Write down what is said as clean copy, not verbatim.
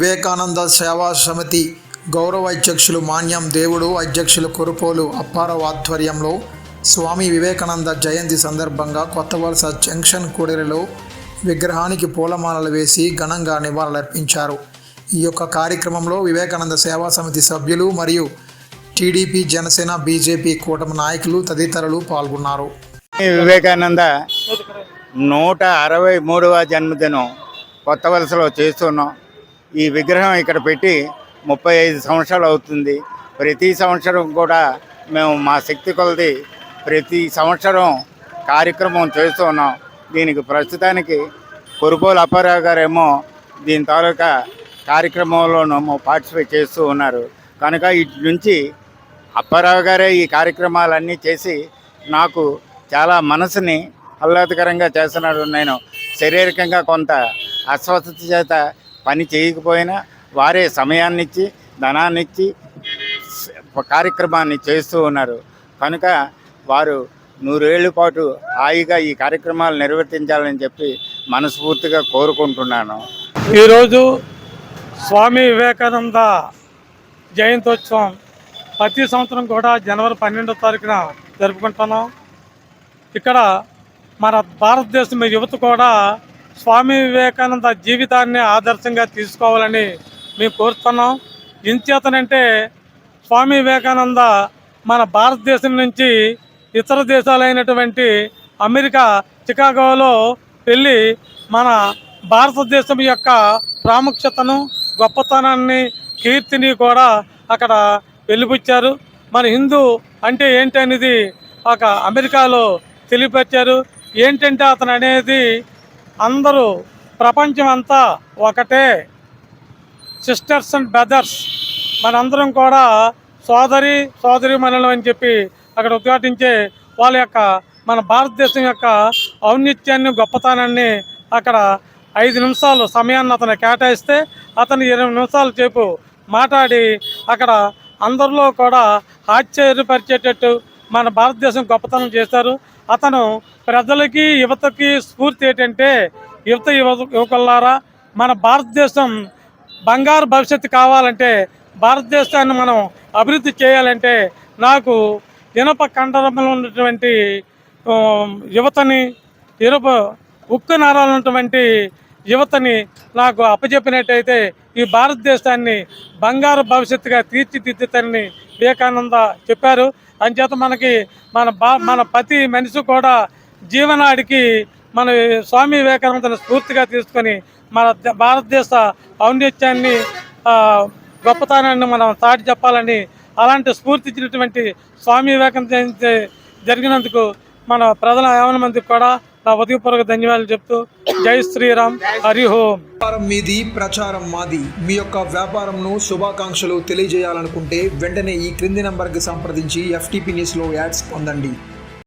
వివేకానంద సేవా సమితి గౌరవ అధ్యక్షులు మాన్యం దేవుడు, అధ్యక్షులు కురుపోలు అప్పారావు ఆధ్వర్యంలో స్వామి వివేకానంద జయంతి సందర్భంగా కొత్తవలస జంక్షన్ కూడలిలో విగ్రహానికి పూలమాలలు వేసి ఘనంగా నివాళులర్పించారు. ఈ యొక్క కార్యక్రమంలో వివేకానంద సేవా సమితి సభ్యులు మరియు టీడీపీ, జనసేన, బీజేపీ కూటమి నాయకులు తదితరులు పాల్గొన్నారు. వివేకానంద 163వ జన్మదినం కొత్త వలసలో చేస్తున్నాం. ఈ విగ్రహం ఇక్కడ పెట్టి 35 సంవత్సరాలు అవుతుంది. ప్రతి సంవత్సరం కూడా మేము మా శక్తి కొలది ప్రతి సంవత్సరం కార్యక్రమం చేస్తూ ఉన్నాం. దీనికి ప్రస్తుతానికి కురుపోలు అప్పారావు గారేమో దీని తాలూకా కార్యక్రమంలోనూ పార్టిసిపేట్ చేస్తూ ఉన్నారు. కనుక ఇటు నుంచి అప్పారావు గారే ఈ కార్యక్రమాలన్నీ చేసి నాకు చాలా మనసుని ఆహ్లాదకరంగా చేస్తున్నాడు. నేను శారీరకంగా కొంత అస్వస్థత చేత పని చేయకపోయినా వారే సమయాన్నిచ్చి ధనాన్నిచ్చి కార్యక్రమాన్ని చేస్తూ ఉన్నారు. కనుక వారు 100 ఏళ్ల పాటు హాయిగా ఈ కార్యక్రమాలు నిర్వర్తించాలని చెప్పి మనస్ఫూర్తిగా కోరుకుంటున్నాను. ఈరోజు స్వామి వివేకానంద జయంతోత్సవం ప్రతి సంవత్సరం కూడా జనవరి 12వ తారీఖున జరుపుకుంటున్నాం. ఇక్కడ మన భారతదేశం యువత కూడా స్వామి వివేకానంద జీవితాన్ని ఆదర్శంగా తీసుకోవాలని మేము కోరుతున్నాం. ఇంచేతనంటే స్వామి వివేకానంద మన భారతదేశం నుంచి ఇతర దేశాలైనటువంటి అమెరికా చికాగోలో వెళ్ళి మన భారతదేశం యొక్క ప్రాముఖ్యతను, గొప్పతనాన్ని, కీర్తిని కూడా అక్కడ వెలిబుచ్చారు. మన హిందూ అంటే ఏంటి అనేది ఒక అమెరికాలో తెలియపరిచారు. ఏంటంటే అతను అనేది అందరూ ప్రపంచం అంతా ఒకటే, సిస్టర్స్ అండ్ బ్రదర్స్, మనందరం కూడా సోదరీమణులు అని చెప్పి అక్కడ ఉద్ఘాటించే వాళ్ళ యొక్క మన భారతదేశం యొక్క ఔన్నత్యాన్ని, గొప్పతనాన్ని అక్కడ 5 నిమిషాలు సమయాన్ని అతను కేటాయిస్తే అతను 20 నిమిషాల సేపు మాట్లాడి అక్కడ అందరిలో కూడా ఆశ్చర్యపరిచేటట్టు మన భారతదేశం గొప్పతనం చేశారు. అతను ప్రజలకి, యువతకి స్ఫూర్తి ఏంటంటే, యువకులారా, మన భారతదేశం బంగారు భవిష్యత్తు కావాలంటే, భారతదేశాన్ని మనం అభివృద్ధి చేయాలంటే నాకు ఇనప కండరంలో ఉన్నటువంటి యువతని, ఉక్కు నరాలు ఉన్నటువంటి యువతని నాకు అప్పచెప్పినట్టయితే ఈ భారతదేశాన్ని బంగారు భవిష్యత్తుగా తీర్చిదిద్దుతారని వివేకానంద చెప్పారు. అంచేత మన ప్రతి మనిషి కూడా జీవనాడికి మన స్వామి వివేకానందను స్ఫూర్తిగా తీసుకొని మన భారతదేశ ఔన్నత్యాన్ని, గొప్పతనాన్ని మనం చాటి చెప్పాలని, అలాంటి స్ఫూర్తి ఇచ్చినటువంటి స్వామి వివేకానంద జయంతి జరిగినందుకు మన ప్రజల యావన మందికి కూడా నా ఉదయపూర్వక ధన్యవాదాలు చెప్తూ జై శ్రీరామ్, హరి ఓం. వ్యాపారం మీది, ప్రచారం మాది. మీ యొక్క వ్యాపారంను, శుభాకాంక్షలు తెలియజేయాలనుకుంటే వెంటనే ఈ క్రింది నంబర్కి సంప్రదించి FTP న్యూస్లో యాడ్స్ పొందండి.